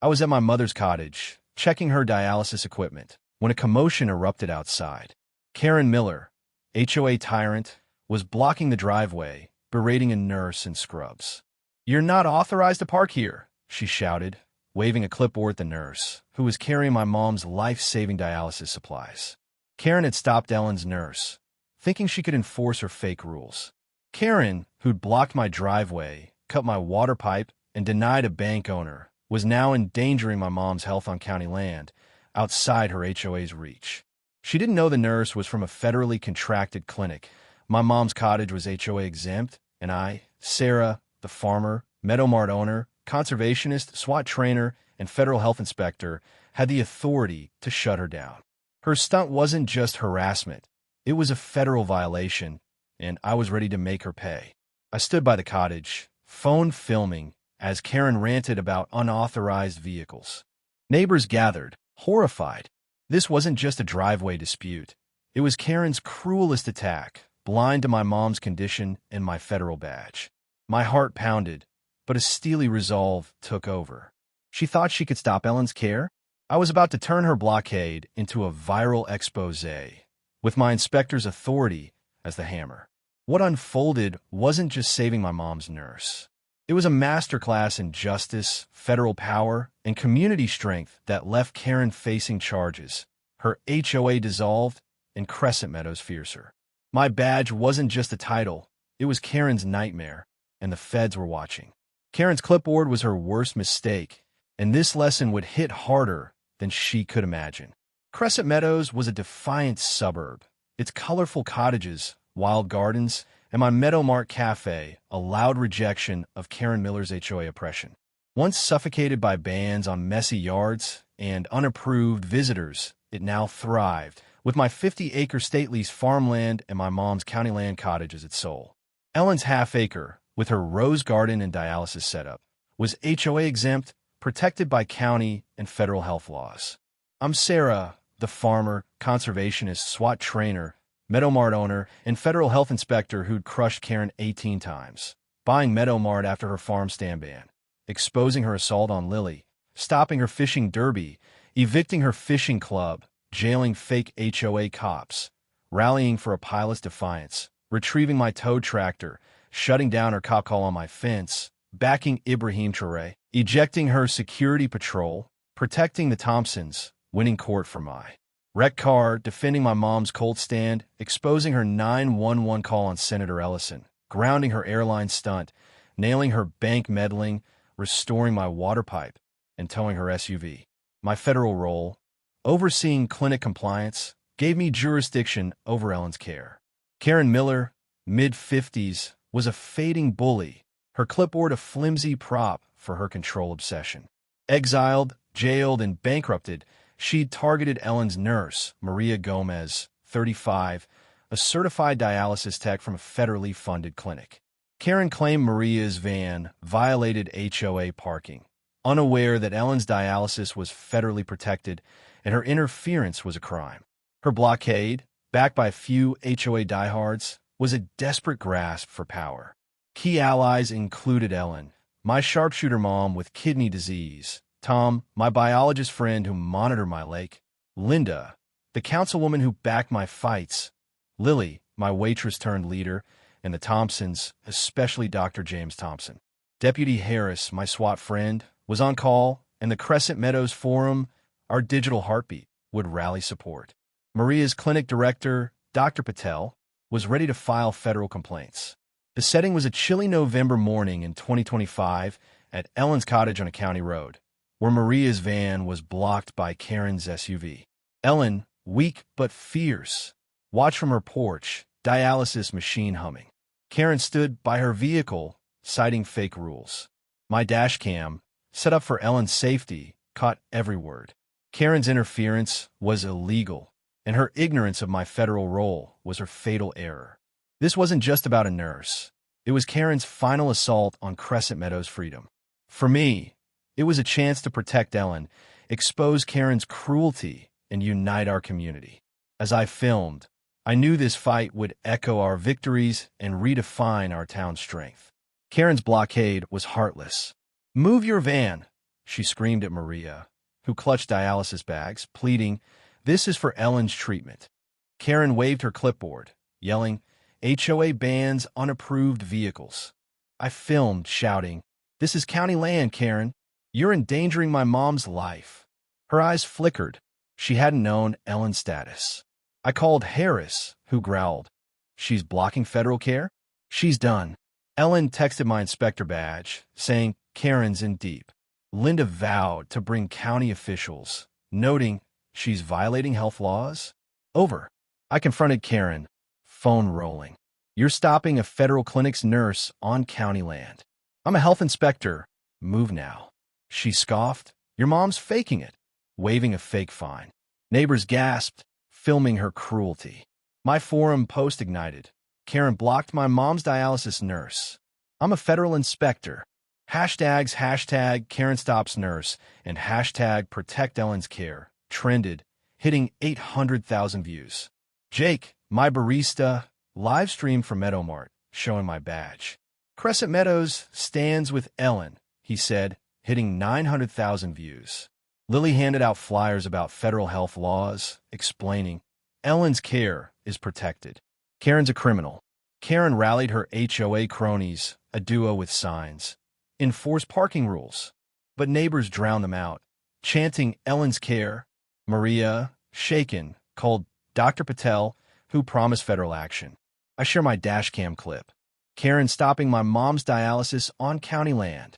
I was at my mother's cottage, checking her dialysis equipment, when a commotion erupted outside. Karen Miller, HOA tyrant, was blocking the driveway, berating a nurse in scrubs. "You're not authorized to park here," she shouted, waving a clipboard at the nurse, who was carrying my mom's life-saving dialysis supplies. Karen had stopped Ellen's nurse, thinking she could enforce her fake rules. Karen, who'd blocked my driveway, cut my water pipe, and denied a bank owner, was now endangering my mom's health on county land, outside her HOA's reach. She didn't know the nurse was from a federally contracted clinic. My mom's cottage was HOA exempt, and I, Sarah, the farmer, Meadow Mart owner, conservationist, SWAT trainer, and federal health inspector, had the authority to shut her down. Her stunt wasn't just harassment. It was a federal violation, and I was ready to make her pay. I stood by the cottage, phone filming, as Karen ranted about unauthorized vehicles. Neighbors gathered, horrified. This wasn't just a driveway dispute. It was Karen's cruelest attack, blind to my mom's condition and my federal badge. My heart pounded, but a steely resolve took over. She thought she could stop Ellen's care? I was about to turn her blockade into a viral exposé, with my inspector's authority as the hammer. What unfolded wasn't just saving my mom's nurse. It was a masterclass in justice, federal power, and community strength that left Karen facing charges, her HOA dissolved, and Crescent Meadows fiercer. My badge wasn't just a title, it was Karen's nightmare, and the feds were watching. Karen's clipboard was her worst mistake, and this lesson would hit harder than she could imagine. Crescent Meadows was a defiant suburb. Its colorful cottages, wild gardens, and my Meadow Mart cafe, a loud rejection of Karen Miller's HOA oppression. Once suffocated by bans on messy yards and unapproved visitors, it now thrived, with my 50-acre state lease farmland and my mom's county land cottage as its soul. Ellen's half-acre, with her rose garden and dialysis setup, was HOA exempt, protected by county and federal health laws. I'm Sarah, the farmer, conservationist, SWAT trainer, Meadow Mart owner, and federal health inspector who'd crushed Karen 18 times, buying Meadow Mart after her farm stand ban, exposing her assault on Lily, stopping her fishing derby, evicting her fishing club, jailing fake HOA cops, rallying for a pilot's defiance, retrieving my tow tractor, shutting down her cop call on my fence, backing Ibrahim Traore, ejecting her security patrol, protecting the Thompsons, winning court for my wrecked car, defending my mom's cold stand, exposing her 911 call on Senator Ellison, grounding her airline stunt, nailing her bank meddling, restoring my water pipe, and towing her SUV. My federal role, overseeing clinic compliance, gave me jurisdiction over Ellen's care. Karen Miller, mid-50s, was a fading bully, her clipboard a flimsy prop for her control obsession. Exiled, jailed, and bankrupted, she'd targeted Ellen's nurse, Maria Gomez, 35, a certified dialysis tech from a federally funded clinic. Karen claimed Maria's van violated HOA parking, unaware that Ellen's dialysis was federally protected and her interference was a crime. Her blockade, backed by a few HOA diehards, was a desperate grasp for power. Key allies included Ellen, my sharpshooter mom with kidney disease, Tom, my biologist friend who monitored my lake, Linda, the councilwoman who backed my fights, Lily, my waitress-turned-leader, and the Thompsons, especially Dr. James Thompson. Deputy Harris, my SWAT friend, was on call, and the Crescent Meadows Forum, our digital heartbeat, would rally support. Maria's clinic director, Dr. Patel, was ready to file federal complaints. The setting was a chilly November morning in 2025 at Ellen's cottage on a county road, where Maria's van was blocked by Karen's SUV. Ellen, weak but fierce, watched from her porch, dialysis machine humming. Karen stood by her vehicle, citing fake rules. My dash cam, set up for Ellen's safety, caught every word. Karen's interference was illegal, and her ignorance of my federal role was her fatal error. This wasn't just about a nurse. It was Karen's final assault on Crescent Meadows' freedom. For me, it was a chance to protect Ellen, expose Karen's cruelty, and unite our community. As I filmed, I knew this fight would echo our victories and redefine our town's strength. Karen's blockade was heartless. "Move your van," she screamed at Maria, who clutched dialysis bags, pleading, "This is for Ellen's treatment." Karen waved her clipboard, yelling, "HOA bans unapproved vehicles." I filmed, shouting, "This is county land, Karen. You're endangering my mom's life." Her eyes flickered. She hadn't known Ellen's status. I called Harris, who growled, "She's blocking federal care? She's done." Ellen texted my inspector badge, saying, "Karen's in deep." Linda vowed to bring county officials, noting, "She's violating health laws." Over. I confronted Karen, phone rolling. "You're stopping a federal clinic's nurse on county land." "I'm a health inspector. Move now." She scoffed, "Your mom's faking it," waving a fake fine. Neighbors gasped, filming her cruelty. My forum post ignited. "Karen blocked my mom's dialysis nurse. I'm a federal inspector." Hashtags Karen stops nurse and hashtag protect Ellen's care trended, hitting 800,000 views. Jake, my barista, live streamed from Meadowmart, showing my badge. "Crescent Meadows stands with Ellen," he said, hitting 900,000 views. Lily handed out flyers about federal health laws, explaining, "Ellen's care is protected. Karen's a criminal." Karen rallied her HOA cronies, a duo with signs. "Enforce parking rules." But neighbors drowned them out, chanting Ellen's care. Maria, shaken, called Dr. Patel, who promised federal action. I share my dashcam clip. Karen stopping my mom's dialysis on county land.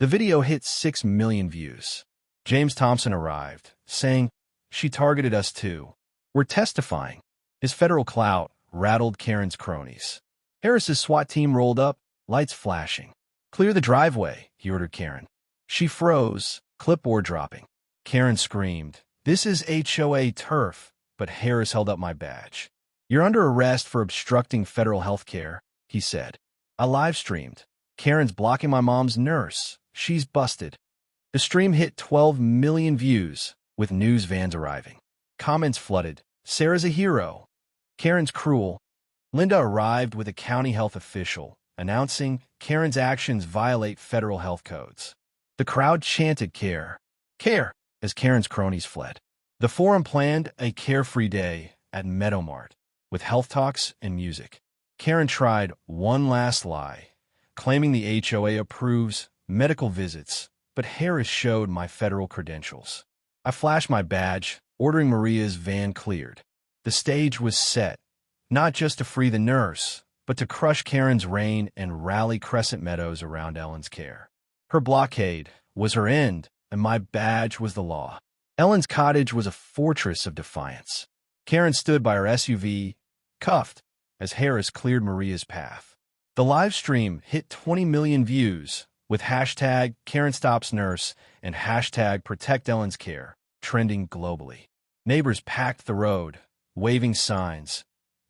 The video hit 6 million views. James Thompson arrived, saying, "She targeted us too. We're testifying." His federal clout rattled Karen's cronies. Harris's SWAT team rolled up, lights flashing. "Clear the driveway," he ordered Karen. She froze, clipboard dropping. Karen screamed, "This is HOA turf," but Harris held up my badge. "You're under arrest for obstructing federal health care," he said. I live streamed. "Karen's blocking my mom's nurse. She's busted." The stream hit 12 million views, with news vans arriving. Comments flooded. "Sarah's a hero." "Karen's cruel." Linda arrived with a county health official, announcing Karen's actions violate federal health codes. The crowd chanted care, care, as Karen's cronies fled. The forum planned a carefree day at Meadowmart, with health talks and music. Karen tried one last lie, claiming the HOA approves medical visits, but Harris showed my federal credentials. I flashed my badge, ordering Maria's van cleared. The stage was set, not just to free the nurse, but to crush Karen's reign and rally Crescent Meadows around Ellen's care. Her blockade was her end, and my badge was the law. Ellen's cottage was a fortress of defiance. Karen stood by her SUV, cuffed, as Harris cleared Maria's path. The live stream hit 20 million views, with hashtag Karen Stops Nurse and hashtag Protect Ellen's Care trending globally. Neighbors packed the road, waving signs.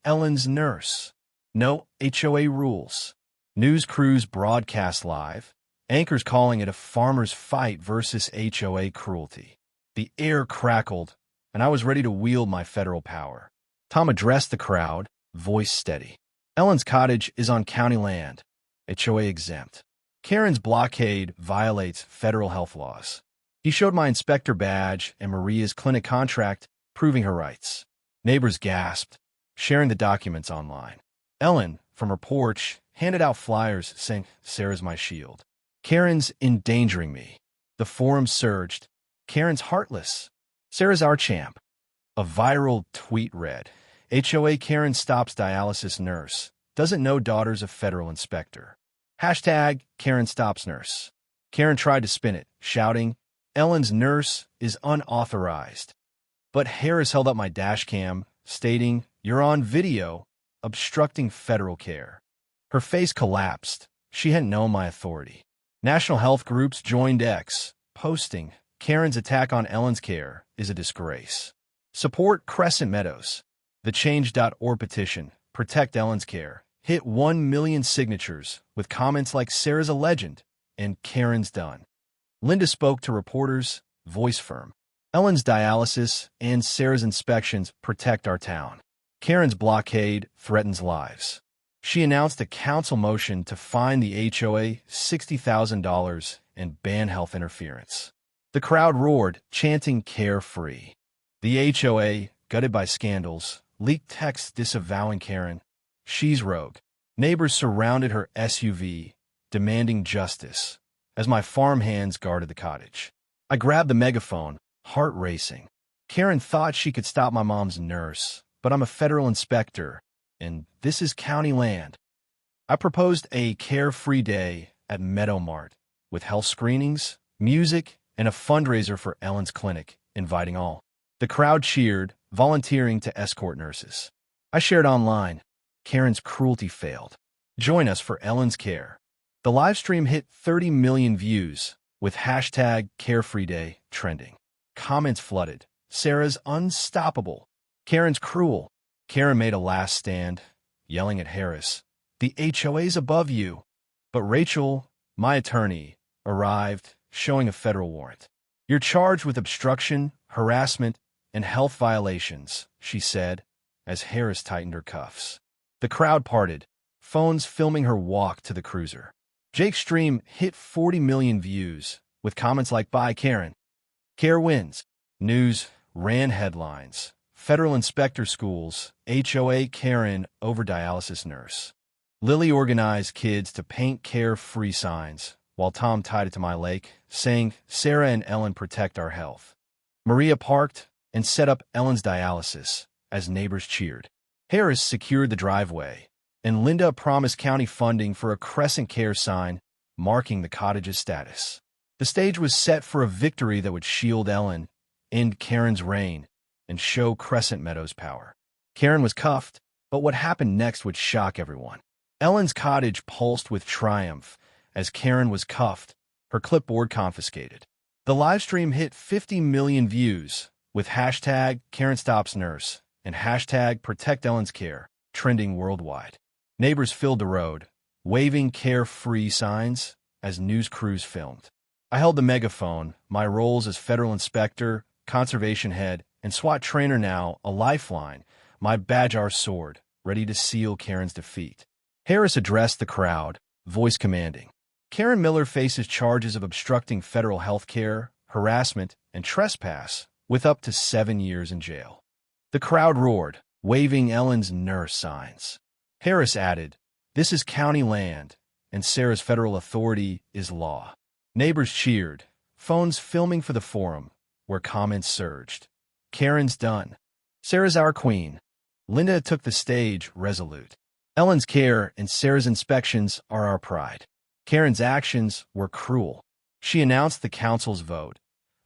"Ellen's nurse. No HOA rules." News crews broadcast live, anchors calling it a farmer's fight versus HOA cruelty. The air crackled, and I was ready to wield my federal power. Tom addressed the crowd, voice steady. "Ellen's cottage is on county land, HOA exempt. Karen's blockade violates federal health laws." He showed my inspector badge and Maria's clinic contract, proving her rights. Neighbors gasped, sharing the documents online. Ellen, from her porch, handed out flyers saying, "Sarah's my shield. Karen's endangering me." The forum surged. "Karen's heartless. Sarah's our champ." A viral tweet read, "HOA Karen stops dialysis nurse. Doesn't know daughter's a federal inspector. Hashtag Karen stops nurse." Karen tried to spin it, shouting, "Ellen's nurse is unauthorized." But Harris held up my dashcam, stating, "You're on video, obstructing federal care." Her face collapsed. She hadn't known my authority. National health groups joined X, posting, "Karen's attack on Ellen's care is a disgrace. Support Crescent Meadows." The Change.org petition, Protect Ellen's Care, hit 1 million signatures, with comments like "Sarah's a legend" and "Karen's done." Linda spoke to reporters, voice firm. "Ellen's dialysis and Sarah's inspections protect our town. Karen's blockade threatens lives." She announced a council motion to fine the HOA $60,000 and ban health interference. The crowd roared, chanting carefree. The HOA, gutted by scandals, leaked texts disavowing Karen. She's rogue. Neighbors surrounded her SUV, demanding justice, as my farm hands guarded the cottage. I grabbed the megaphone, heart racing. Karen thought she could stop my mom's nurse, but I'm a federal inspector, and this is county land. I proposed a carefree day at Meadow Mart, with health screenings, music, and a fundraiser for Ellen's clinic, inviting all. The crowd cheered, volunteering to escort nurses. I shared online. Karen's cruelty failed. Join us for Ellen's care. The live stream hit 30 million views, with hashtag #CarefreeDay trending. Comments flooded. Sarah's unstoppable. Karen's cruel. Karen made a last stand, yelling at Harris, "The HOA's above you." But Rachel, my attorney, arrived, showing a federal warrant. "You're charged with obstruction, harassment, and health violations," she said, as Harris tightened her cuffs. The crowd parted, phones filming her walk to the cruiser. Jake's stream hit 40 million views, with comments like, "Bye, Karen." Care wins. News ran headlines. Federal inspector schools, HOA Karen over dialysis nurse. Lily organized kids to paint care-free signs, while Tom tied it to my lake, saying, "Sarah and Ellen protect our health." Maria parked and set up Ellen's dialysis, as neighbors cheered. Harris secured the driveway, and Linda promised county funding for a Crescent Care sign marking the cottage's status. The stage was set for a victory that would shield Ellen, end Karen's reign, and show Crescent Meadows' power. Karen was cuffed, but what happened next would shock everyone. Ellen's cottage pulsed with triumph as Karen was cuffed, her clipboard confiscated. The livestream hit 50 million views, with hashtag KarenStopsNurse and hashtag ProtectEllensCare trending worldwide. Neighbors filled the road, waving carefree signs as news crews filmed. I held the megaphone, my roles as federal inspector, conservation head, and SWAT trainer now a lifeline, my badge our sword, ready to seal Karen's defeat. Harris addressed the crowd, voice commanding. Karen Miller faces charges of obstructing federal health care, harassment, and trespass, with up to 7 years in jail. The crowd roared, waving Ellen's nurse signs. Harris added, "This is county land, and Sarah's federal authority is law." Neighbors cheered, phones filming for the forum, where comments surged. "Karen's done. Sarah's our queen." Linda took the stage, resolute. "Ellen's care and Sarah's inspections are our pride." Karen's actions were cruel. She announced the council's vote,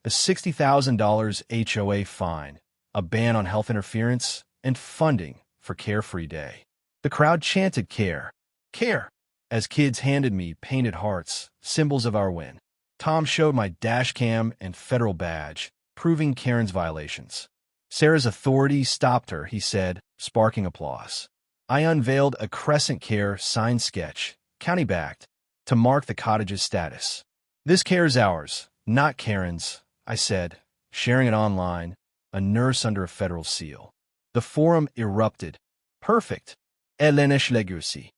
a $60,000 HOA fine, a ban on health interference, and funding for Carefree Day. The crowd chanted care, care, as kids handed me painted hearts, symbols of our win. Tom showed my dash cam and federal badge, proving Karen's violations. Sarah's authority stopped her, he said, sparking applause. I unveiled a Crescent Care sign sketch, county-backed, to mark the cottage's status. "This care's ours, not Karen's," I said, sharing it online, a nurse under a federal seal. The forum erupted. "Perfect. Elenish legacy."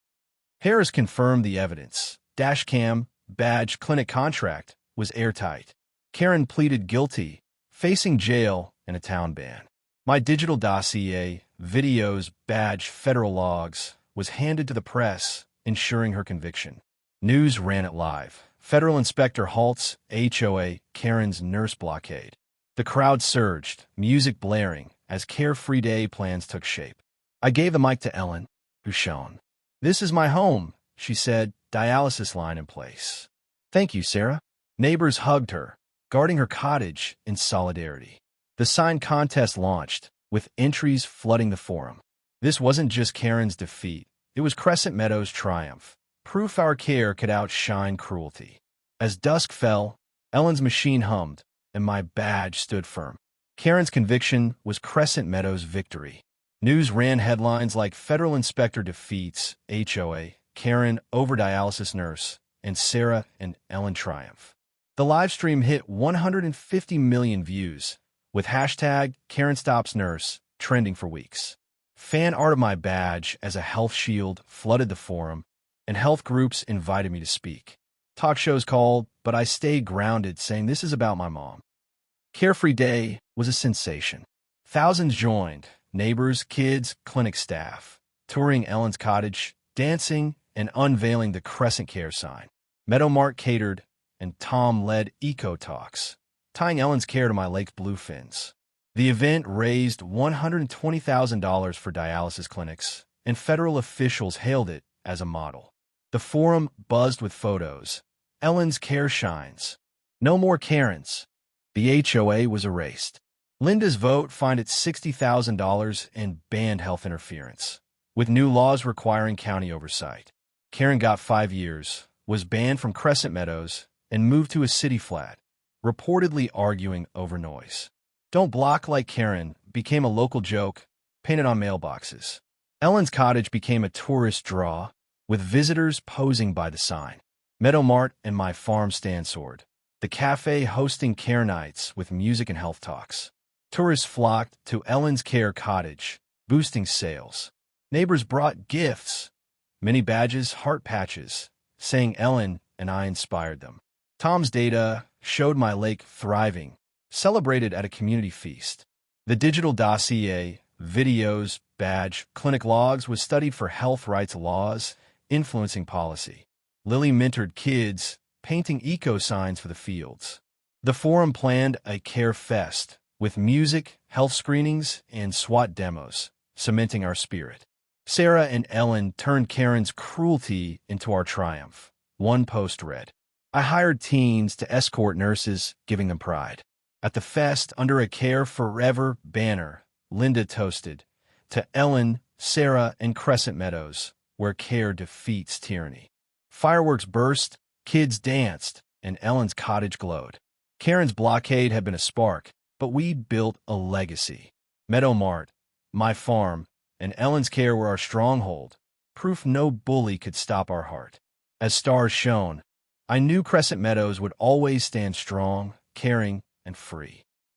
Harris confirmed the evidence. Dashcam, badge, clinic contract was airtight. Karen pleaded guilty, facing jail and a town ban. My digital dossier, videos, badge, federal logs, was handed to the press, ensuring her conviction. News ran it live. Federal inspector halts HOA Karen's nurse blockade. The crowd surged, music blaring, as Carefree Day plans took shape. I gave the mic to Ellen, who shone. "This is my home," she said, dialysis line in place. "Thank you, Sarah." Neighbors hugged her, guarding her cottage in solidarity. The sign contest launched, with entries flooding the forum. This wasn't just Karen's defeat. It was Crescent Meadows' triumph. Proof our care could outshine cruelty. As dusk fell, Ellen's machine hummed, and my badge stood firm. Karen's conviction was Crescent Meadows' victory. News ran headlines like Federal Inspector defeats HOA, Karen over dialysis nurse, and Sarah and Ellen triumph. The live stream hit 150 million views, with hashtag KarenStopsNurse trending for weeks. Fan art of my badge as a health shield flooded the forum, and health groups invited me to speak. Talk shows called, but I stayed grounded, saying this is about my mom. Carefree Day was a sensation. Thousands joined, neighbors, kids, clinic staff, touring Ellen's cottage, dancing, and unveiling the Crescent Care sign. Meadow Mart catered, and Tom led eco talks, tying Ellen's care to my lake's bluefins. The event raised $120,000 for dialysis clinics, and federal officials hailed it as a model. The forum buzzed with photos. Ellen's care shines. No more Karens. The HOA was erased. Linda's vote fined it $60,000 and banned health interference, with new laws requiring county oversight. Karen got 5 years, was banned from Crescent Meadows, and moved to a city flat, reportedly arguing over noise. Don't block like Karen became a local joke, painted on mailboxes. Ellen's cottage became a tourist draw, with visitors posing by the sign. Meadow Mart and my farm stand soared. The cafe hosting care nights with music and health talks. Tourists flocked to Ellen's Care Cottage, boosting sales. Neighbors brought gifts, mini badges, heart patches, saying Ellen and I inspired them. Tom's data showed my lake thriving, celebrated at a community feast. The digital dossier, videos, badge, clinic logs was studied for health rights laws, influencing policy. Lily mentored kids, painting eco signs for the fields. The forum planned a care fest, with music, health screenings, and SWAT demos, cementing our spirit. Sarah and Ellen turned Karen's cruelty into our triumph. One post read, I hired teens to escort nurses, giving them pride. At the fest, under a Care Forever banner, Linda toasted, to Ellen, Sarah, and Crescent Meadows, where care defeats tyranny. Fireworks burst, kids danced, and Ellen's cottage glowed. Karen's blockade had been a spark, but we built a legacy. Meadow Mart, my farm, and Ellen's Care were our stronghold, proof no bully could stop our heart. As stars shone, I knew Crescent Meadows would always stand strong, caring, and free.